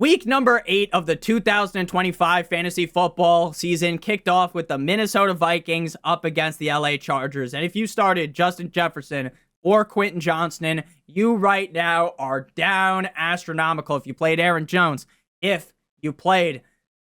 Week number 8 of the 2025 fantasy football season kicked off with the Minnesota Vikings up against the LA Chargers. And if you started Justin Jefferson or Quentin Johnston, you right now are down astronomical. If you played Aaron Jones, if you played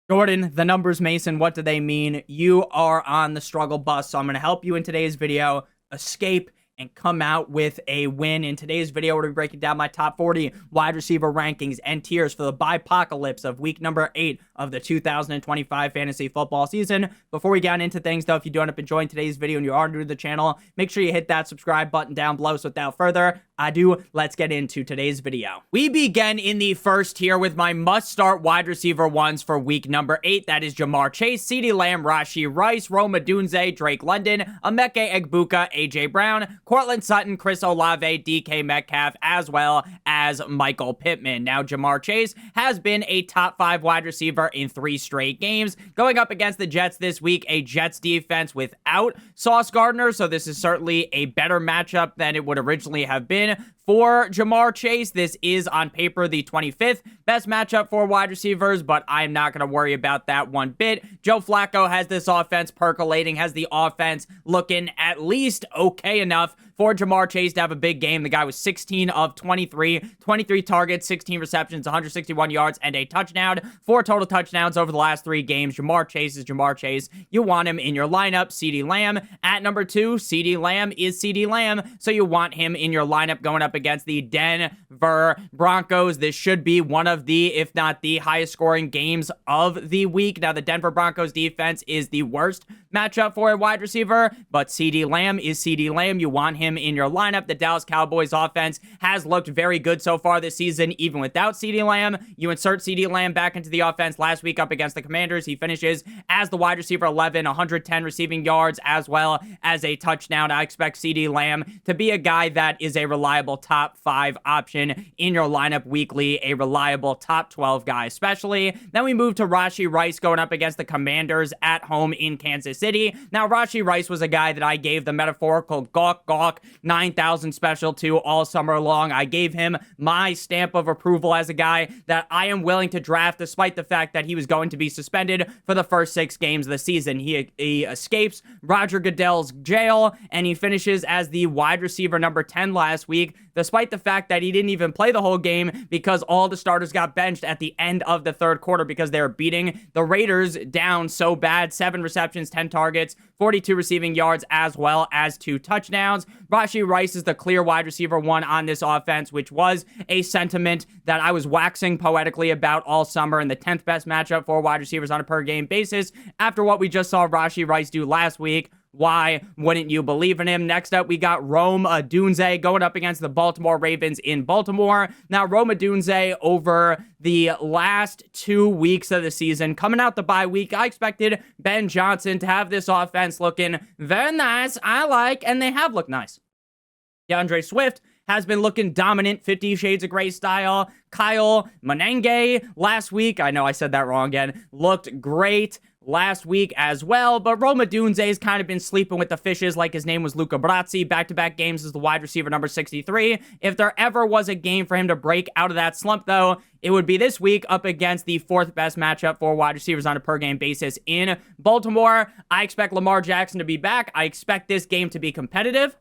Jordan, the numbers Mason, what do they mean? You are on the struggle bus. So I'm going to help you in today's video escape and come out with a win. In today's video, we're going to be breaking down my top 40 wide receiver rankings and tiers for the bipocalypse of week number 8 of the 2025 fantasy football season. Before we get into things, though, if you do end up enjoying today's video and you are new to the channel, make sure you hit that subscribe button down below. So without further ado, let's get into today's video. We begin in the first tier with my must-start wide receiver ones for week number 8. That is Ja'Marr Chase, CeeDee Lamb, Rashee Rice, Rome Odunze, Drake London, Emeka Egbuka, AJ Brown, Courtland Sutton, Chris Olave, DK Metcalf, as well as Michael Pittman. Now, Ja'Marr Chase has been a top 5 wide receiver in 3 straight games. Going up against the Jets this week, a Jets defense without Sauce Gardner, so this is certainly a better matchup than it would originally have been for Ja'Marr Chase. This is on paper the 25th best matchup for wide receivers, but I'm not going to worry about that one bit. Joe Flacco has this offense percolating, has the offense looking at least okay enough for Ja'Marr Chase to have a big game. The guy was 16 of 23 targets, 16 receptions, 161 yards, and a touchdown. 4 total touchdowns over the last 3 games. Ja'Marr Chase is Ja'Marr Chase. You want him in your lineup. CeeDee Lamb at number 2. CeeDee Lamb is CeeDee Lamb, so you want him in your lineup going up against the Denver Broncos. This should be one of the, if not the highest scoring games of the week. Now, the Denver Broncos defense is the worst matchup for a wide receiver, but CeeDee Lamb is CeeDee Lamb. You want him in your lineup. The Dallas Cowboys offense has looked very good so far this season, even without CeeDee Lamb. You insert CeeDee Lamb back into the offense last week up against the Commanders. He finishes as the wide receiver 11, 110 receiving yards, as well as a touchdown. I expect CeeDee Lamb to be a guy that is a reliable top 5 option in your lineup weekly, a reliable top 12 guy especially. Then we move to Rashee Rice going up against the Commanders at home in Kansas City. Now, Rashee Rice was a guy that I gave the metaphorical gawk 9,000 special to all summer long. I gave him my stamp of approval as a guy that I am willing to draft despite the fact that he was going to be suspended for the first 6 games of the season. He escapes Roger Goodell's jail, and he finishes as the wide receiver number 10 last week, despite the fact that he didn't even play the whole game because all the starters got benched at the end of the third quarter because they were beating the Raiders down so bad. 7 receptions, 10 targets, 42 receiving yards, as well as 2 touchdowns. Rashee Rice is the clear wide receiver 1 on this offense, which was a sentiment that I was waxing poetically about all summer, and the 10th best matchup for wide receivers on a per game basis after what we just saw Rashee Rice do last week. Why wouldn't you believe in him? Next up, we got Rome Odunze going up against the Baltimore Ravens in Baltimore. Now, Rome Odunze over the last 2 weeks of the season, coming out the bye week, I expected Ben Johnson to have this offense looking very nice. I like, and they have looked nice. DeAndre Swift has been looking dominant, 50 Shades of Grey style. Kyle Monange last week, I know I said that wrong again, looked great last week as well, but Rome Odunze has kind of been sleeping with the fishes like his name was Luca Brasi. Back-to-back games as the wide receiver number 63. If there ever was a game for him to break out of that slump, though, it would be this week up against the 4th best matchup for wide receivers on a per-game basis in Baltimore. I expect Lamar Jackson to be back. I expect this game to be competitive.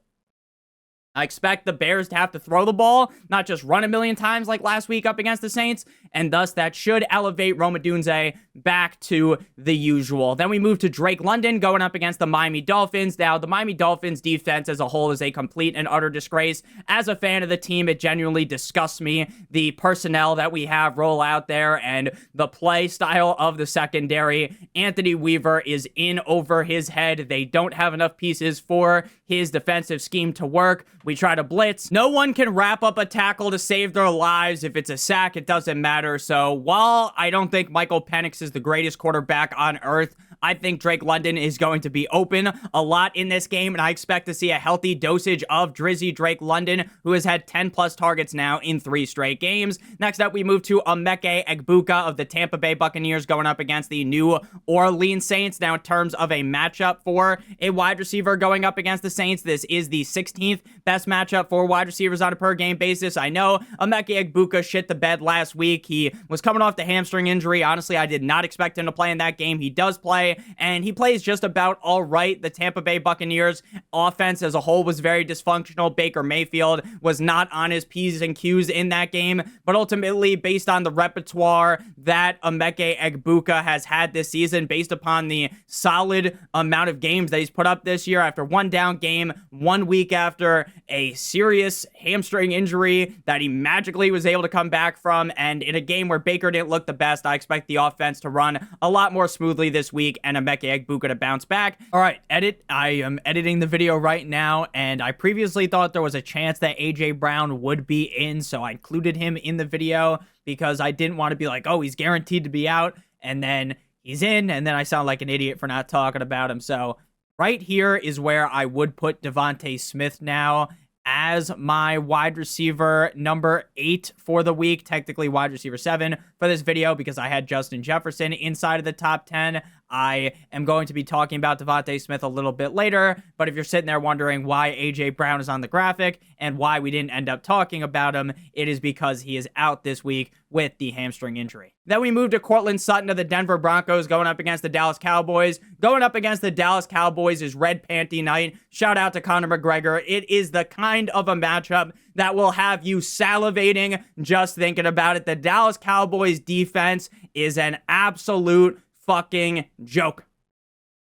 I expect the Bears to have to throw the ball, not just run a million times like last week up against the Saints, and thus that should elevate Rome Odunze back to the usual. Then we move to Drake London going up against the Miami Dolphins. Now, the Miami Dolphins defense as a whole is a complete and utter disgrace. As a fan of the team, it genuinely disgusts me, the personnel that we have roll out there and the play style of the secondary. Anthony Weaver is in over his head. They don't have enough pieces for his defensive scheme to work. We try to blitz. No one can wrap up a tackle to save their lives. If it's a sack, it doesn't matter. So while I don't think Michael Penix is the greatest quarterback on earth, I think Drake London is going to be open a lot in this game, and I expect to see a healthy dosage of Drizzy Drake London, who has had 10 plus targets now in 3 straight games. Next up, we move to Emeka Egbuka of the Tampa Bay Buccaneers going up against the New Orleans Saints. Now, in terms of a matchup for a wide receiver going up against the Saints, this is the 16th best matchup for wide receivers on a per game basis. I know Emeka Egbuka shit the bed last week. He was coming off the hamstring injury. Honestly, I did not expect him to play in that game. He does play, and he plays just about all right. The Tampa Bay Buccaneers offense as a whole was very dysfunctional. Baker Mayfield was not on his P's and Q's in that game, but ultimately, based on the repertoire that Emeka Egbuka has had this season, based upon the solid amount of games that he's put up this year, after one down game, 1 week after a serious hamstring injury that he magically was able to come back from, and in a game where Baker didn't look the best, I expect the offense to run a lot more smoothly this week and Emeka Egbuka to bounce back. All right, edit. I am editing the video right now, and I previously thought there was a chance that AJ Brown would be in, so I included him in the video because I didn't want to be like, oh, he's guaranteed to be out, and then he's in, and then I sound like an idiot for not talking about him. So right here is where I would put Devontae Smith now as my wide receiver number 8 for the week, technically wide receiver 7 for this video because I had Justin Jefferson inside of the top 10. I am going to be talking about Devontae Smith a little bit later, but if you're sitting there wondering why AJ Brown is on the graphic and why we didn't end up talking about him, it is because he is out this week with the hamstring injury. Then we move to Courtland Sutton of the Denver Broncos going up against the Dallas Cowboys. Going up against the Dallas Cowboys is Red Panty Night. Shout out to Conor McGregor. It is the kind of a matchup that will have you salivating just thinking about it. The Dallas Cowboys defense is an absolute fucking joke.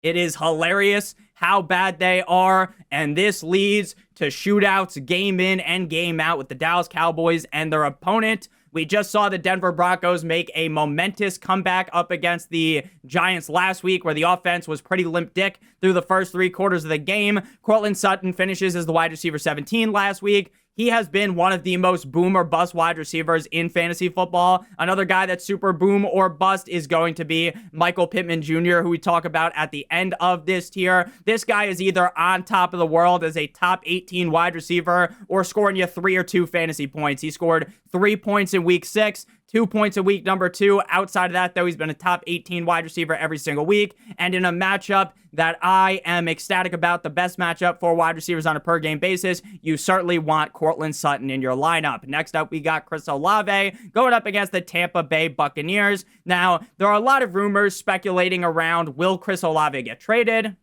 It is hilarious how bad they are, and this leads to shootouts game in and game out with the Dallas Cowboys and their opponent. We just saw the Denver Broncos make a momentous comeback up against the Giants last week, where the offense was pretty limp dick through the first 3 quarters of the game. Courtland Sutton finishes as the wide receiver 17 last week. He has been one of the most boom or bust wide receivers in fantasy football. Another guy that's super boom or bust is going to be Michael Pittman Jr., who we talk about at the end of this tier. This guy is either on top of the world as a top 18 wide receiver or scoring you 3 or 2 fantasy points. He scored 3 points in week 6, 2 points in week number 2. Outside of that, though, he's been a top 18 wide receiver every single week. And in a matchup that I am ecstatic about, the best matchup for wide receivers on a per game basis, you certainly want Courtland Sutton in your lineup. Next up, we got Chris Olave going up against the Tampa Bay Buccaneers. Now, there are a lot of rumors speculating around, will Chris Olave get traded?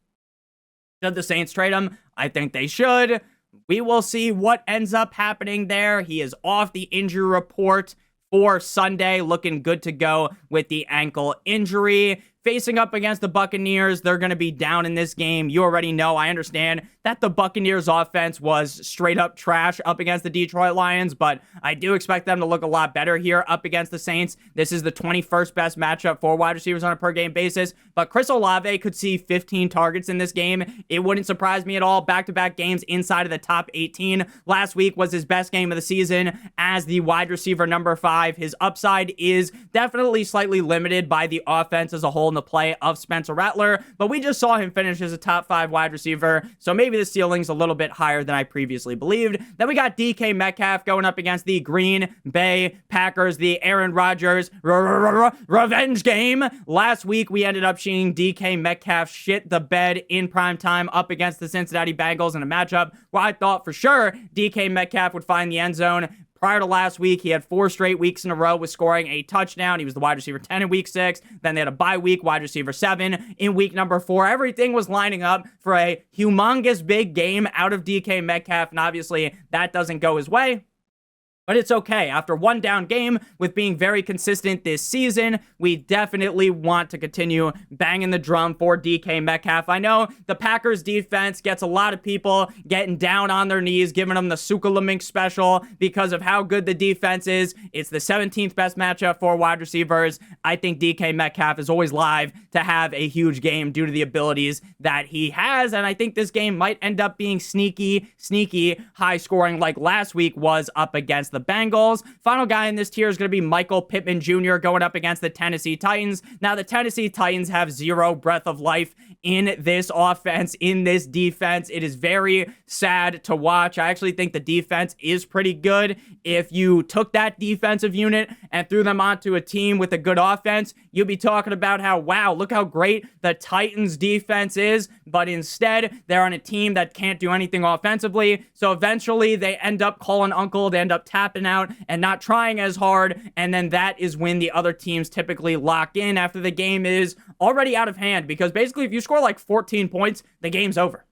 Should the Saints trade him? I think they should. We will see what ends up happening there. He is off the injury report for Sunday, looking good to go with the ankle injury. Facing up against the Buccaneers, they're going to be down in this game. You already know, I understand that the Buccaneers offense was straight up trash up against the Detroit Lions, but I do expect them to look a lot better here up against the Saints. This is the 21st best matchup for wide receivers on a per game basis, but Chris Olave could see 15 targets in this game. It wouldn't surprise me at all. Back-to-back games inside of the top 18. Last week was his best game of the season as the wide receiver number 5. His upside is definitely slightly limited by the offense as a whole, the play of Spencer Rattler, but we just saw him finish as a top 5 wide receiver, so maybe the ceiling's a little bit higher than I previously believed. Then we got DK Metcalf going up against the Green Bay Packers, the Aaron Rodgers revenge game. Last week, we ended up seeing DK Metcalf shit the bed in prime time up against the Cincinnati Bengals in a matchup where I thought for sure DK Metcalf would find the end zone. Prior to last week, he had 4 straight weeks in a row with scoring a touchdown. He was the wide receiver 10 in week 6. Then they had a bye week, wide receiver 7 in week number 4. Everything was lining up for a humongous big game out of DK Metcalf, and obviously that doesn't go his way. But it's okay. After one down game with being very consistent this season, we definitely want to continue banging the drum for DK Metcalf. I know the Packers defense gets a lot of people getting down on their knees, giving them the Sukalamink special because of how good the defense is. It's the 17th best matchup for wide receivers. I think DK Metcalf is always live to have a huge game due to the abilities that he has. And I think this game might end up being sneaky high scoring like last week was up against the Bengals. Final guy in this tier is going to be Michael Pittman Jr. going up against the Tennessee Titans. Now, the Tennessee Titans have zero breath of life in this offense, in this defense. It is very sad to watch. I actually think the defense is pretty good. If you took that defensive unit and threw them onto a team with a good offense, you'd be talking about how, wow, look how great the Titans defense is. But instead, they're on a team that can't do anything offensively. So eventually they end up calling uncle, they end up tapping out and not trying as hard. And then that is when the other teams typically lock in after the game is already out of hand. Because basically, if you score like 14 points, the game's over.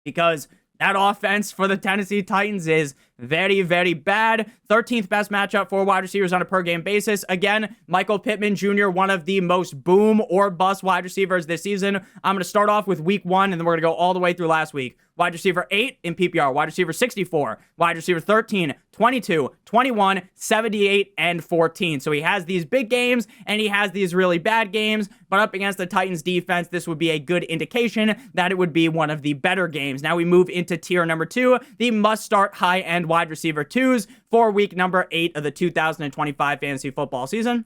Because that offense for the Tennessee Titans is very, very bad. 13th best matchup for wide receivers on a per-game basis. Again, Michael Pittman Jr., one of the most boom or bust wide receivers this season. I'm going to start off with week 1, and then we're going to go all the way through last week. Wide receiver 8 in PPR. Wide receiver 64. Wide receiver 13, 22, 21, 78, and 14. So he has these big games, and he has these really bad games. But up against the Titans defense, this would be a good indication that it would be one of the better games. Now we move into tier number 2, the must-start high-end wide receiver 2s for week number 8 of the 2025 fantasy football season.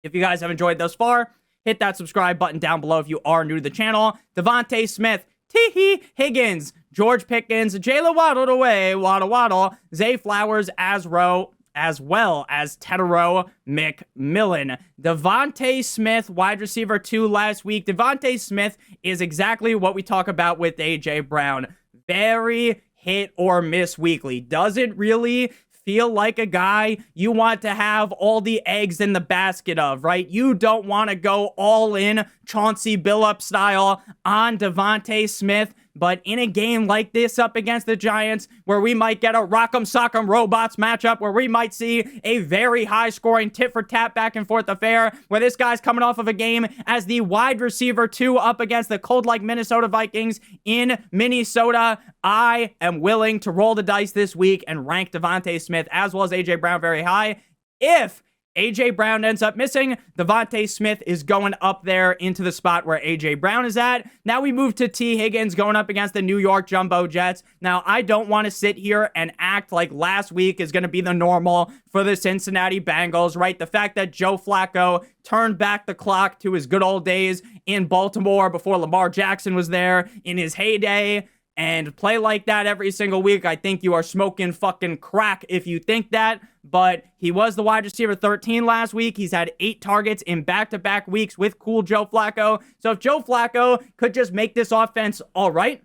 If you guys have enjoyed thus far, hit that subscribe button down below if you are new to the channel. Devontae Smith, T. Higgins, George Pickens, Jaylen Waddle, Zay Flowers, as well as Tetero McMillan. Devontae Smith, wide receiver 2 last week. Devontae Smith is exactly what we talk about with AJ Brown. Very hit or miss weekly. Doesn't really feel like a guy you want to have all the eggs in the basket of, right? You don't want to go all in Chauncey Billups style on Devontae Smith. But in a game like this up against the Giants, where we might get a Rock'em Sock'em Robots matchup, where we might see a very high-scoring tit-for-tat back-and-forth affair, where this guy's coming off of a game as the wide receiver 2 up against the cold-like Minnesota Vikings in Minnesota, I am willing to roll the dice this week and rank Devontae Smith as well as AJ Brown very high. If AJ Brown ends up missing, Devontae Smith is going up there into the spot where AJ Brown is at. Now we move to T. Higgins going up against the New York Jumbo Jets. Now, I don't want to sit here and act like last week is going to be the normal for the Cincinnati Bengals, right? The fact that Joe Flacco turned back the clock to his good old days in Baltimore before Lamar Jackson was there in his heyday, and play like that every single week, I think you are smoking fucking crack if you think that. But he was the wide receiver 13 last week. He's had 8 targets in back-to-back weeks with cool Joe Flacco. So if Joe Flacco could just make this offense all right,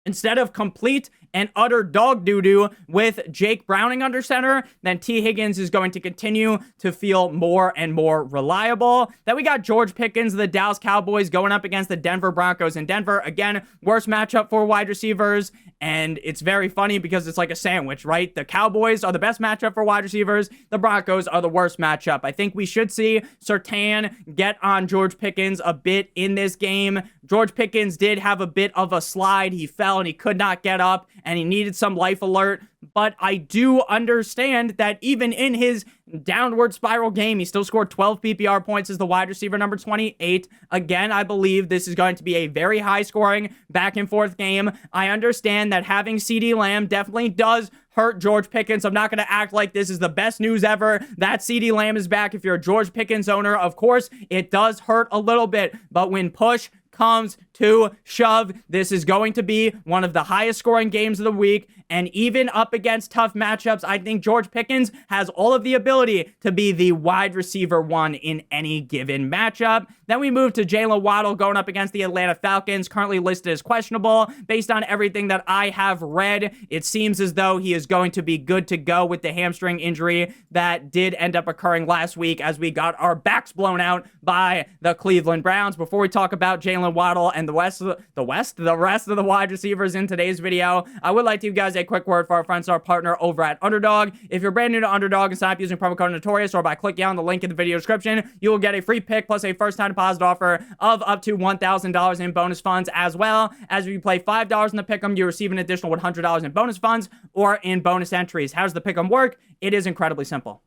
instead of complete and utter dog doo-doo with Jake Browning under center, then T. Higgins is going to continue to feel more and more reliable. Then we got George Pickens, the Dallas Cowboys, going up against the Denver Broncos in Denver. Again, worst matchup for wide receivers, and it's very funny because it's like a sandwich, right? The Cowboys are the best matchup for wide receivers. The Broncos are the worst matchup. I think we should see Surtain get on George Pickens a bit in this game. George Pickens did have a bit of a slide. He fell and he could not get up, and he needed some life alert. But I do understand that even in his downward spiral game, he still scored 12 PPR points as the wide receiver number 28. Again, I believe this is going to be a very high-scoring back-and-forth game. I understand that having CeeDee Lamb definitely does hurt George Pickens. I'm not going to act like this is the best news ever that CeeDee Lamb is back. If you're a George Pickens owner, of course, it does hurt a little bit. But when push comes to shove, this is going to be one of the highest scoring games of the week. And even up against tough matchups, I think George Pickens has all of the ability to be the wide receiver 1 in any given matchup. Then we move to Jaylen Waddle going up against the Atlanta Falcons, currently listed as questionable. Based on everything that I have read, it seems as though he is going to be good to go with the hamstring injury that did end up occurring last week as we got our backs blown out by the Cleveland Browns. Before we talk about Jaylen Waddle and the rest of the wide receivers in today's video, I would like to give you guys a quick word for our friends, our partner over at Underdog. If you're brand new to Underdog and sign up using promo code Notorious, or by clicking on the link in the video description, you will get a free pick plus a first-time deposit offer of up to $1,000 in bonus funds, as well as if you play $5 in the pick'em, you receive an additional $100 in bonus funds or in bonus entries. How does the pick'em work? It is incredibly simple.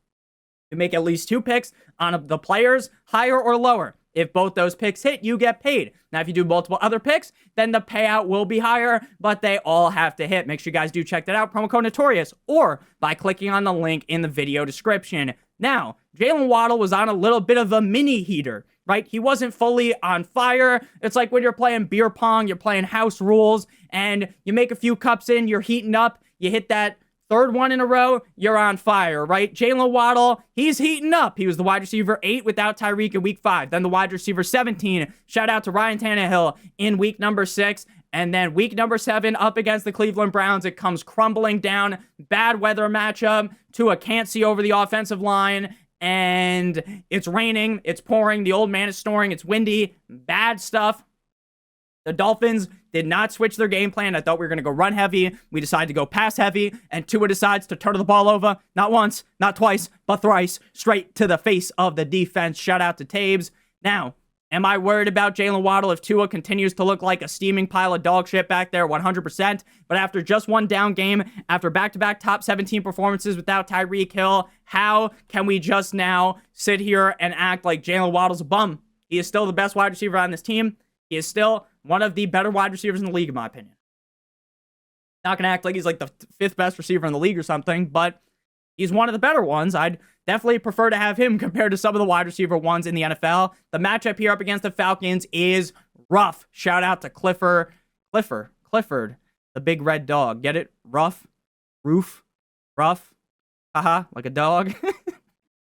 You make at least 2 picks on the players, higher or lower If both those picks hit, you get paid. Now, if you do multiple other picks, then the payout will be higher, but they all have to hit. Make sure you guys do check that out. Promo code Notorious, or by clicking on the link in the video description. Now, Jalen Waddle was on a little bit of a mini heater, right? He wasn't fully on fire. It's like when you're playing beer pong, you're playing house rules, and you make a few cups in, you're heating up, you hit that third one in a row, you're on fire, right? Jalen Waddle, he's heating up. He was the wide receiver 8 without Tyreek in week 5. Then the wide receiver 17. Shout out to Ryan Tannehill in week number 6. And then week number 7 up against the Cleveland Browns, it comes crumbling down. Bad weather matchup. Tua can't see over the offensive line. And it's raining. It's pouring. The old man is snoring. It's windy. Bad stuff. The Dolphins did not switch their game plan. I thought we were going to go run heavy. We decided to go pass heavy, and Tua decides to turn the ball over, not once, not twice, but thrice, straight to the face of the defense. Shout out to Tabes. Now, am I worried about Jalen Waddle if Tua continues to look like a steaming pile of dog shit back there? 100%. But after just one down game, after back-to-back top 17 performances without Tyreek Hill, how can we just now sit here and act like Jalen Waddle's a bum? He is still the best wide receiver on this team. He is still one of the better wide receivers in the league, in my opinion. Not going to act like he's like the 5th best receiver in the league or something, but he's one of the better ones. I'd definitely prefer to have him compared to some of the wide receiver ones in the NFL. The matchup here up against the Falcons is rough. Shout out to Clifford, the big red dog. Get it? Rough, rough, haha, like a dog.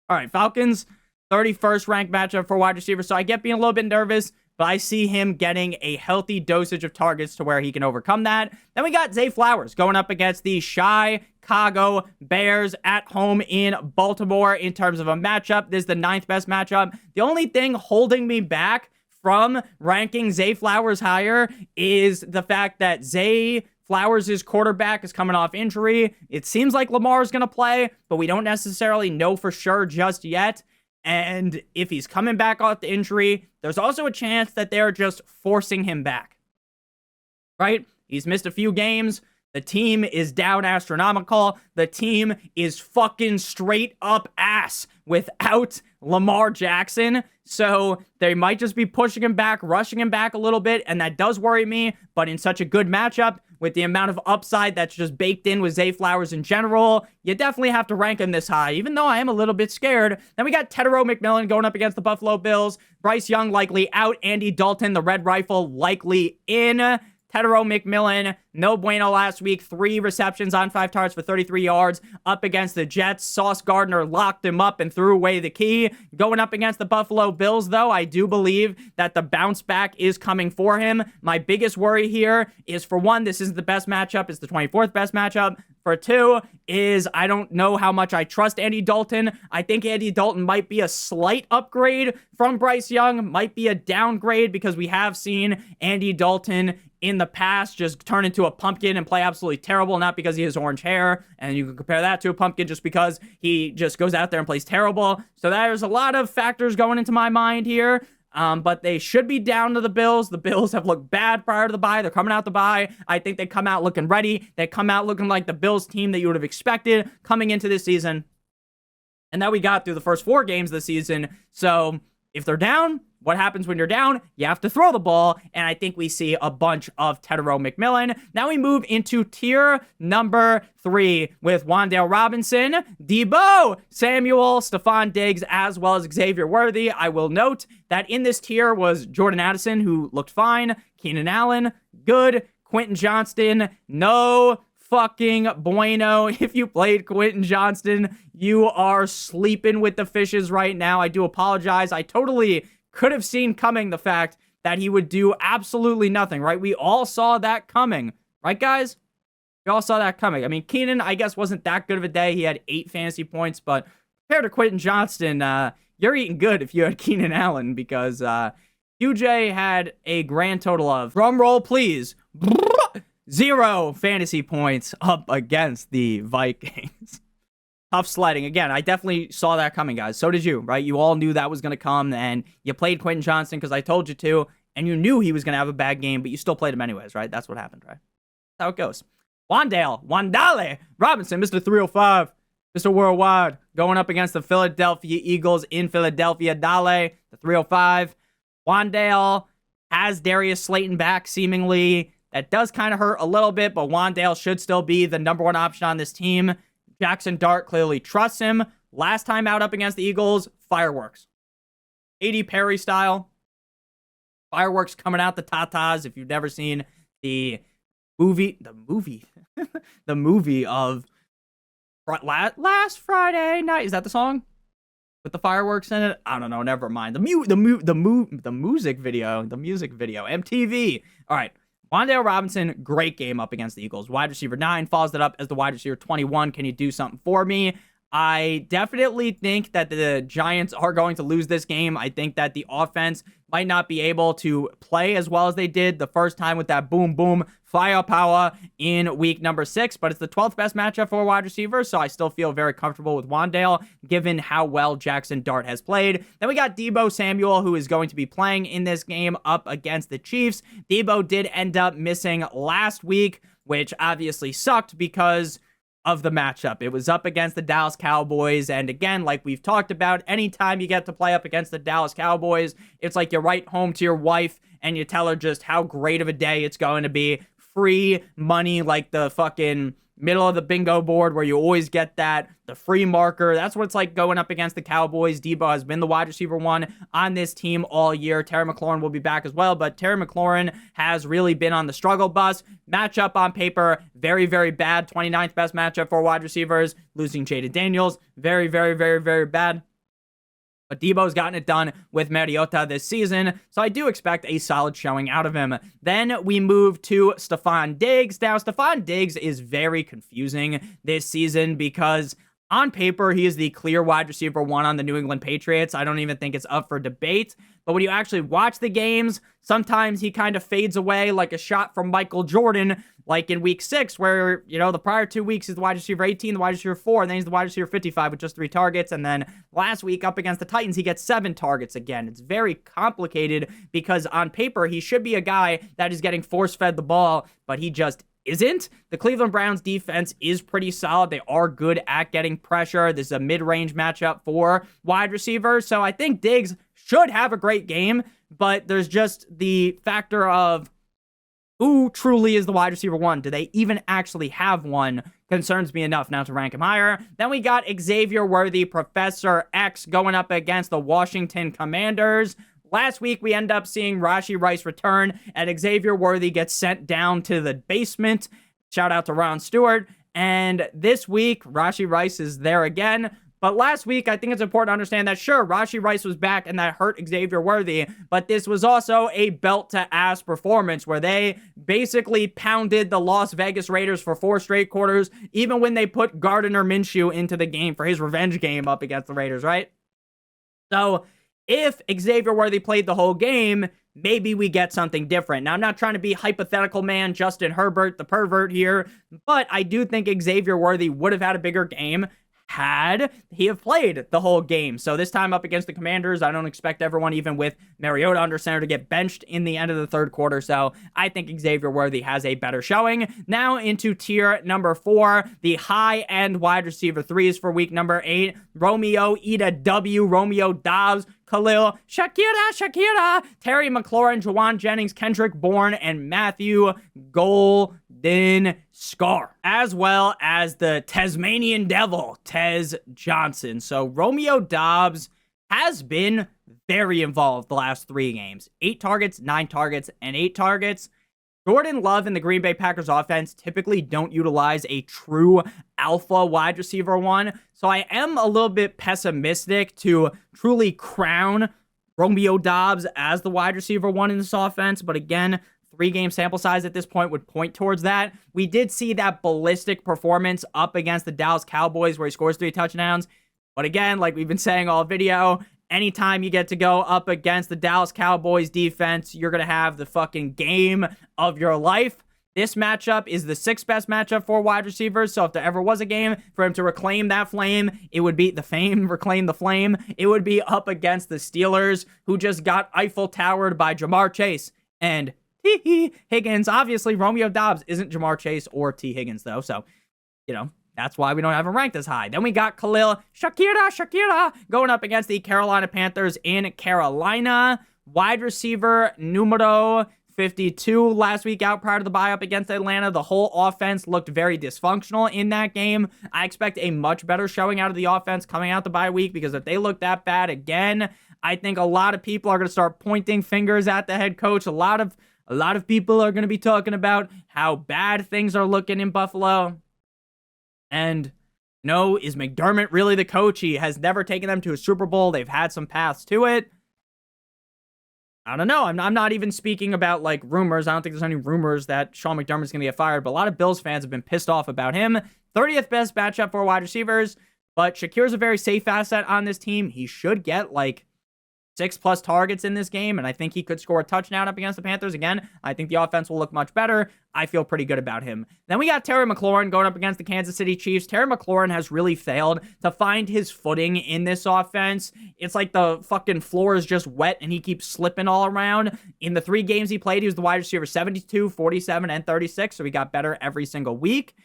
All right, Falcons, 31st ranked matchup for wide receiver, so I get being a little bit nervous, but I see him getting a healthy dosage of targets to where he can overcome that. Then we got Zay Flowers going up against the Chicago Bears at home in Baltimore in terms of a matchup. This is the 9th best matchup. The only thing holding me back from ranking Zay Flowers higher is the fact that Zay Flowers' quarterback is coming off injury. It seems like Lamar is going to play, but we don't necessarily know for sure just yet. And if he's coming back off the injury, there's also a chance that they're just forcing him back, right? He's missed a few games. The team is down astronomical. The team is fucking straight up ass without Lamar Jackson. So they might just be pushing him back, rushing him back a little bit, and that does worry me. But in such a good matchup, with the amount of upside that's just baked in with Zay Flowers in general, you definitely have to rank him this high, even though I am a little bit scared. Then we got Tedero McMillan going up against the Buffalo Bills. Bryce Young likely out. Andy Dalton, the Red Rifle, likely in. Tedero McMillan, no bueno last week. 3 receptions on 5 targets for 33 yards up against the Jets. Sauce Gardner locked him up and threw away the key. Going up against the Buffalo Bills, though, I do believe that the bounce back is coming for him. My biggest worry here is, for one, this isn't the best matchup. It's the 24th best matchup. For 2 is I don't know how much I trust Andy Dalton. I think Andy Dalton might be a slight upgrade from Bryce Young, might be a downgrade, because we have seen Andy Dalton in the past just turn into a pumpkin and play absolutely terrible, not because he has orange hair, and you can compare that to a pumpkin just because he just goes out there and plays terrible. So there's a lot of factors going into my mind here. But they should be down to the Bills. The Bills have looked bad prior to the bye. They're coming out the bye. I think they come out looking ready. They come out looking like the Bills team that you would have expected coming into this season. And that we got through the first 4 games this season. So if they're down, what happens when you're down? You have to throw the ball, and I think we see a bunch of Tedero McMillan. Now we move into tier number 3 with Wan'Dale Robinson, Deebo Samuel, Stephon Diggs, as well as Xavier Worthy. I will note that in this tier was Jordan Addison, who looked fine, Keenan Allen, good, Quentin Johnston, no fucking bueno. If you played Quentin Johnston, you are sleeping with the fishes right now. I do apologize. I totally could have seen coming the fact that he would do absolutely nothing, right? We all saw that coming, right, guys? We all saw that coming. I mean, Keenan, I guess, wasn't that good of a day. He had 8 fantasy points, but compared to Quentin Johnston, you're eating good if you had Keenan Allen, because QJ had a grand total of, drum roll please, 0 fantasy points up against the Vikings. Tough sledding. Again, I definitely saw that coming, guys. So did you, right? You all knew that was going to come, and you played Quentin Johnston because I told you to, and you knew he was going to have a bad game, but you still played him anyways, right? That's what happened, right? That's how it goes. Wan'Dale Robinson, Mr. 305, Mr. Worldwide, going up against the Philadelphia Eagles in Philadelphia. Dale, the 305. Wandale has Darius Slayton back, seemingly. That does kind of hurt a little bit, but Wandale should still be the number one option on this team. Jackson Dart clearly trusts him. Last time out up against the Eagles, fireworks. Katy Perry style. Fireworks coming out the tatas. If you've never seen the movie of last Friday night. Is that the song? With the fireworks in it? I don't know. Never mind. The music video. MTV. All right. Wan'Dale Robinson, great game up against the Eagles. Wide receiver 9 follows it up as the wide receiver 21. Can you do something for me? I definitely think that the Giants are going to lose this game. I think that the offense might not be able to play as well as they did the first time with that boom, boom, firepower in week number 6, but it's the 12th best matchup for a wide receiver, so I still feel very comfortable with Wandale, given how well Jackson Dart has played. Then we got Deebo Samuel, who is going to be playing in this game up against the Chiefs. Deebo did end up missing last week, which obviously sucked because of the matchup. It was up against the Dallas Cowboys, and again, like we've talked about, anytime you get to play up against the Dallas Cowboys, it's like you write home to your wife and you tell her just how great of a day it's going to be. Free money, like the fucking middle of the bingo board where you always get the free marker. That's what it's like going up against the Cowboys. Deebo has been the wide receiver 1 on this team all year. Terry McLaurin will be back as well, but Terry McLaurin has really been on the struggle bus. Matchup on paper, very, very bad. 29th best matchup for wide receivers. Losing Jaden Daniels, very, very, very, very bad. But Deebo's gotten it done with Mariota this season, so I do expect a solid showing out of him. Then we move to Stephon Diggs. Now, Stephon Diggs is very confusing this season because on paper, he is the clear wide receiver 1 on the New England Patriots. I don't even think it's up for debate. But when you actually watch the games, sometimes he kind of fades away like a shot from Michael Jordan, like in week 6, where, the prior 2 weeks he's the wide receiver 18, the wide receiver 4, and then he's the wide receiver 55 with just 3 targets. And then last week up against the Titans, he gets 7 targets again. It's very complicated because on paper, he should be a guy that is getting force-fed the ball, but he just isn't. The Cleveland Browns defense is pretty solid. They are good at getting pressure. This is a mid-range matchup for wide receivers. So I think Diggs should have a great game, but there's just the factor of who truly is the wide receiver 1. Do they even actually have one? Concerns me enough now to rank him higher. Then we got Xavier Worthy, Professor X, going up against the Washington Commanders. Last week, we end up seeing Rashee Rice return, and Xavier Worthy gets sent down to the basement. Shout out to Ron Stewart. And this week, Rashee Rice is there again. But last week, I think it's important to understand that, sure, Rashee Rice was back, and that hurt Xavier Worthy, but this was also a belt-to-ass performance where they basically pounded the Las Vegas Raiders for 4 straight quarters, even when they put Gardner Minshew into the game for his revenge game up against the Raiders, right? So if Xavier Worthy played the whole game, maybe we get something different. Now, I'm not trying to be hypothetical man, Justin Herbert, the pervert here, but I do think Xavier Worthy would have had a bigger game had he have played the whole game. So this time up against the Commanders, I don't expect everyone, even with Mariota under center, to get benched in the end of the third quarter. So I think Xavier Worthy has a better showing. Now into tier number 4, the high-end wide receiver 3s for week number 8. Romeo E.W., Romeo Dobbs, Khalil, Shakira, Terry McLaurin, Juwan Jennings, Kendrick Bourne, and Matthew Golden Scar, as well as the Tasmanian Devil, Tez Johnson. So Romeo Dobbs has been very involved the last 3 games. 8 targets, 9 targets, and 8 targets. Jordan Love and the Green Bay Packers offense typically don't utilize a true alpha wide receiver 1, so I am a little bit pessimistic to truly crown Romeo Dobbs as the wide receiver 1 in this offense, but again, 3-game sample size at this point would point towards that. We did see that ballistic performance up against the Dallas Cowboys where he scores 3 touchdowns, but again, like we've been saying all video, anytime you get to go up against the Dallas Cowboys defense, you're going to have the fucking game of your life. This matchup is the 6th best matchup for wide receivers, so if there ever was a game for him to reclaim that flame, it would be the fame, reclaim the flame. It would be up against the Steelers, who just got Eiffel Towered by Jamar Chase and T. Higgins. Obviously, Romeo Dobbs isn't Jamar Chase or T. Higgins, though, so, that's why we don't have him ranked as high. Then we got Khalil Shakira going up against the Carolina Panthers in Carolina. Wide receiver numero 52 last week out prior to the bye up against Atlanta. The whole offense looked very dysfunctional in that game. I expect a much better showing out of the offense coming out the bye week, because if they look that bad again, I think a lot of people are going to start pointing fingers at the head coach. A lot of people are going to be talking about how bad things are looking in Buffalo. And no, is McDermott really the coach? He has never taken them to a Super Bowl. They've had some paths to it. I don't know. I'm not even speaking about like rumors. I don't think there's any rumors that Sean McDermott's going to get fired, but a lot of Bills fans have been pissed off about him. 30th best matchup for wide receivers, but Shakir's a very safe asset on this team. He should get like 6+ targets in this game, and I think he could score a touchdown up against the Panthers. Again, I think the offense will look much better. I feel pretty good about him. Then we got Terry McLaurin going up against the Kansas City Chiefs. Terry McLaurin has really failed to find his footing in this offense. It's like the fucking floor is just wet, and he keeps slipping all around. In the 3 games he played, he was the wide receiver 72, 47, and 36, so he got better every single week.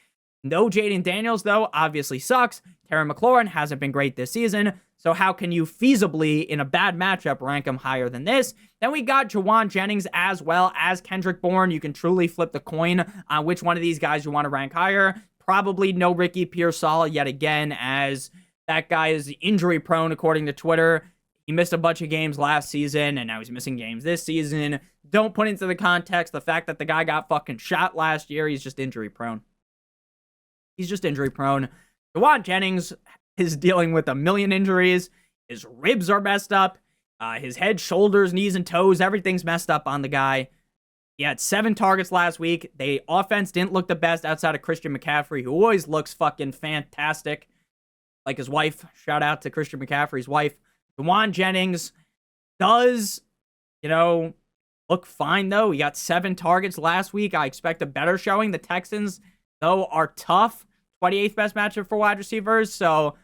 No Jaden Daniels, though, obviously sucks. Terry McLaurin hasn't been great this season, so how can you feasibly, in a bad matchup, rank him higher than this? Then we got Juwan Jennings as well as Kendrick Bourne. You can truly flip the coin on which one of these guys you want to rank higher. Probably no Ricky Pearsall yet again, as that guy is injury prone according to Twitter. He missed a bunch of games last season, and now he's missing games this season. Don't put into the context the fact that the guy got fucking shot last year. He's just injury prone. He's just injury prone. Juwan Jennings is dealing with a million injuries. His ribs are messed up. His head, shoulders, knees, and toes, everything's messed up on the guy. He had 7 targets last week. The offense didn't look the best outside of Christian McCaffrey, who always looks fucking fantastic. Like his wife. Shout out to Christian McCaffrey's wife. Juwan Jennings does, look fine, though. He got 7 targets last week. I expect a better showing. The Texans, though, are tough. 28th best matchup for wide receivers. So,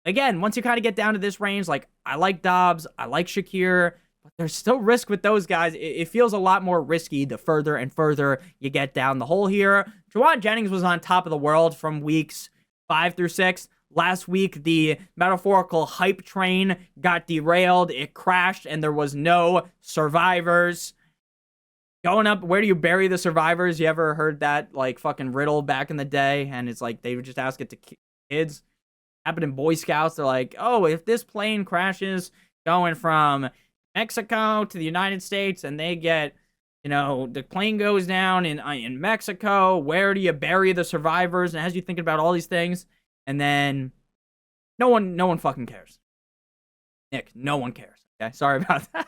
again, once you kind of get down to this range, like, I like Dobbs, I like Shakir, but there's still risk with those guys. It feels a lot more risky the further and further you get down the hole here. Juwan Jennings was on top of the world from weeks 5 through 6. Last week, the metaphorical hype train got derailed. It crashed, and there was no survivors. Going up, where do you bury the survivors? You ever heard that, like, fucking riddle back in the day? And it's like, they would just ask it to kids. Happened in Boy Scouts. They're like, oh, if this plane crashes going from Mexico to the United States, and they get, the plane goes down in Mexico, where do you bury the survivors? And it has you thinking about all these things. And then no one fucking cares. Nick, no one cares. Okay, sorry about that.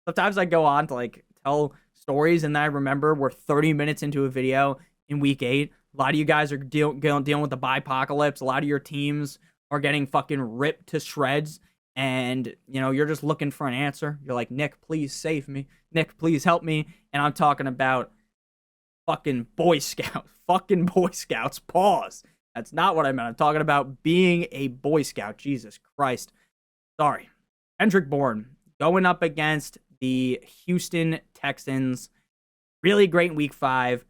Sometimes I go on to, like, tell stories, and I remember we're 30 minutes into a video in week 8. A lot of you guys are dealing with the bipocalypse. A lot of your teams are getting fucking ripped to shreds, and you're just looking for an answer. You're like, Nick, please save me. Nick, please help me. And I'm talking about fucking Boy Scouts. Fucking Boy Scouts. Pause. That's not what I meant. I'm talking about being a Boy Scout. Jesus Christ. Sorry. Kendrick Bourne going up against the Houston Texans. Really great in week 5.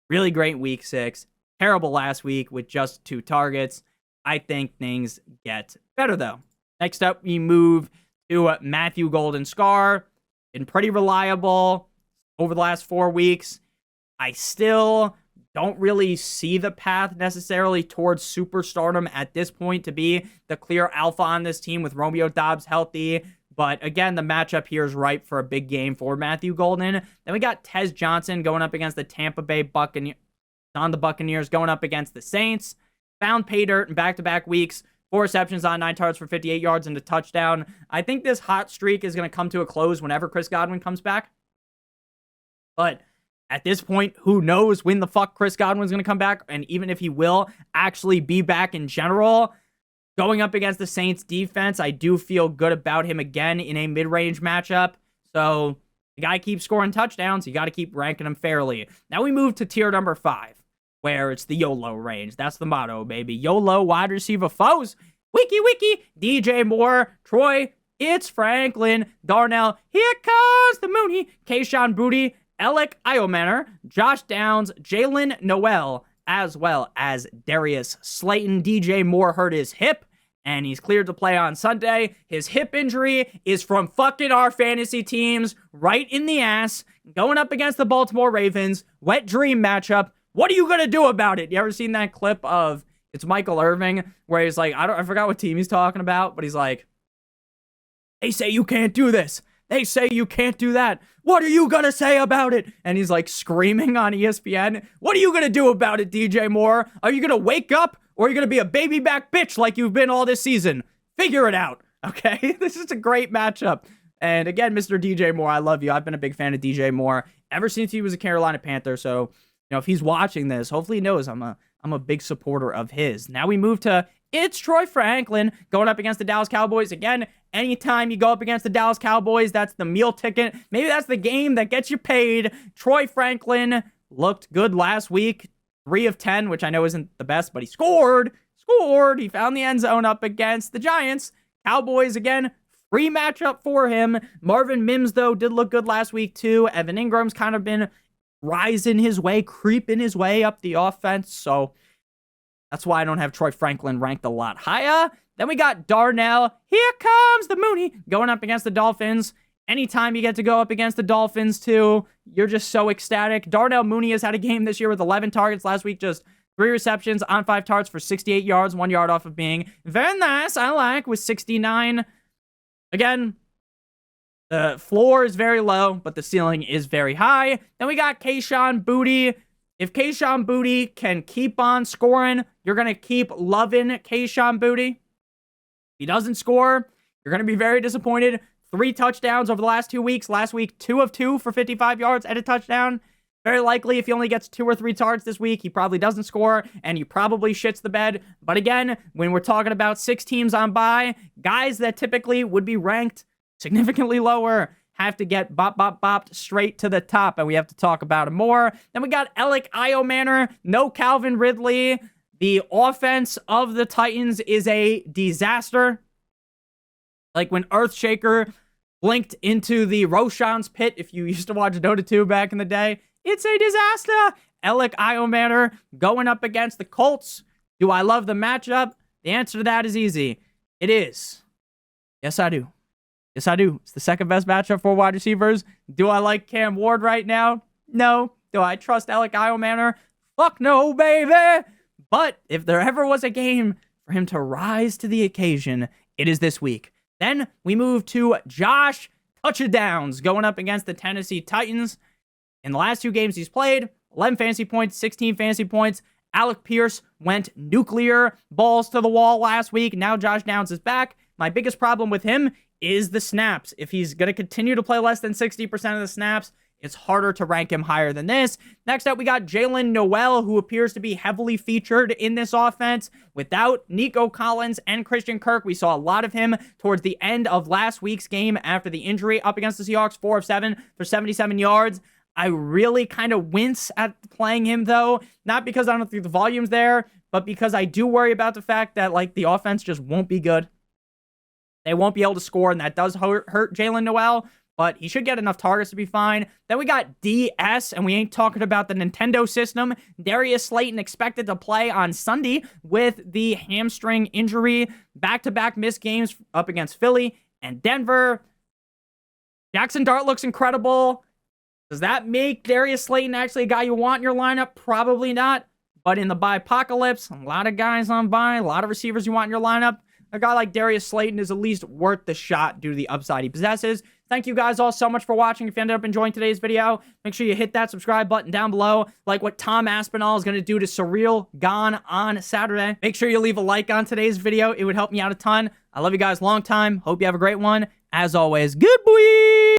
Really great in week 6. Terrible last week with just 2 targets. I think things get better, though. Next up, we move to Matthew Golden Scar. Been pretty reliable over the last 4 weeks. I still don't really see the path necessarily towards superstardom at this point to be the clear alpha on this team with Romeo Doubs healthy. But again, the matchup here is ripe for a big game for Matthew Golden. Then we got Tez Johnson going up against the Tampa Bay Buccaneers. On the Buccaneers going up against the Saints. Found pay dirt in back-to-back weeks. 4 receptions on 9 targets for 58 yards and a touchdown. I think this hot streak is going to come to a close whenever Chris Godwin comes back. But at this point, who knows when the fuck Chris Godwin's going to come back, and even if he will actually be back in general. Going up against the Saints defense, I do feel good about him again in a mid-range matchup. So the guy keeps scoring touchdowns. You got to keep ranking him fairly. Now we move to tier number 5, where it's the YOLO range. That's the motto, baby. YOLO wide receiver foes. Wiki, DJ Moore, Troy, it's Franklin, Darnell, here comes the Mooney, Kayshawn Booty, Alec Iomanner, Josh Downs, Jalen Noel, as well as Darius Slayton. DJ Moore hurt his hip and he's cleared to play on Sunday. His hip injury is from fucking our fantasy teams right in the ass, going up against the Baltimore Ravens. Wet dream matchup. What are you going to do about it? You ever seen that clip of, it's Michael Irving, where he's like, I forgot what team he's talking about, but he's like, they say you can't do this. They say you can't do that. What are you going to say about it? And he's like screaming on ESPN. What are you going to do about it, DJ Moore? Are you going to wake up, or are you going to be a baby back bitch like you've been all this season? Figure it out, okay? This is a great matchup. And again, Mr. DJ Moore, I love you. I've been a big fan of DJ Moore ever since he was a Carolina Panther. So, if he's watching this, hopefully he knows I'm a big supporter of his. Now we move to, it's Troy Franklin going up against the Dallas Cowboys. Again, anytime you go up against the Dallas Cowboys, that's the meal ticket. Maybe that's the game that gets you paid. Troy Franklin looked good last week. 3 of 10, which I know isn't the best, but he scored. He found the end zone up against the Giants. Cowboys, again, free matchup for him. Marvin Mims, though, did look good last week, too. Evan Ingram's kind of been rising his way, creeping his way up the offense. So that's why I don't have Troy Franklin ranked a lot higher. Then we got Darnell. Here comes the Mooney going up against the Dolphins. Anytime you get to go up against the Dolphins, too, you're just so ecstatic. Darnell Mooney has had a game this year with 11 targets. Last week, just 3 receptions on 5 targets for 68 yards, 1 yard off of being very nice. I like with 69. Again, the floor is very low, but the ceiling is very high. Then we got Kayshon Boutte. If Kayshon Boutte can keep on scoring, you're going to keep loving Kayshon Boutte. If he doesn't score, you're going to be very disappointed. 3 touchdowns over the last 2 weeks. Last week, 2 of 2 for 55 yards and a touchdown. Very likely, if he only gets 2 or 3 targets this week, he probably doesn't score, and he probably shits the bed. But again, when we're talking about 6 teams on bye, guys that typically would be ranked significantly lower have to get bopped straight to the top, and we have to talk about it more. Then we got Alec Iomanor, no Calvin Ridley. The offense of the Titans is a disaster. Like when Earthshaker blinked into the Roshan's pit, if you used to watch Dota 2 back in the day, it's a disaster. Alec Iomanor going up against the Colts. Do I love the matchup? The answer to that is easy. It is. Yes, I do. Yes, I do. It's the second best matchup for wide receivers. Do I like Cam Ward right now? No. Do I trust Alec Iomanor? Fuck no, baby. But if there ever was a game for him to rise to the occasion, it is this week. Then we move to Josh Touchdowns going up against the Tennessee Titans. In the last 2 games he's played, 11 fantasy points, 16 fantasy points. Alec Pierce went nuclear balls to the wall last week. Now Josh Downs is back. My biggest problem with him is the snaps. If he's going to continue to play less than 60% of the snaps, it's harder to rank him higher than this. Next up, we got Jalen Noel, who appears to be heavily featured in this offense. Without Nico Collins and Christian Kirk, we saw a lot of him towards the end of last week's game after the injury up against the Seahawks, 4 of 7 for 77 yards. I really kind of wince at playing him, though. Not because I don't think the volume's there, but because I do worry about the fact that, like, the offense just won't be good. They won't be able to score, and that does hurt Jalen Noel, but he should get enough targets to be fine. Then we got DS, and we ain't talking about the Nintendo system. Darius Slayton expected to play on Sunday with the hamstring injury. Back-to-back missed games up against Philly and Denver. Jackson Dart looks incredible. Does that make Darius Slayton actually a guy you want in your lineup? Probably not. But in the bye-apocalypse, a lot of guys on bye, a lot of receivers you want in your lineup. A guy like Darius Slayton is at least worth the shot due to the upside he possesses. Thank you guys all so much for watching. If you ended up enjoying today's video, make sure you hit that subscribe button down below, like what Tom Aspinall is going to do to Surreal Gone on Saturday. Make sure you leave a like on today's video. It would help me out a ton. I love you guys long time. Hope you have a great one. As always, good boy!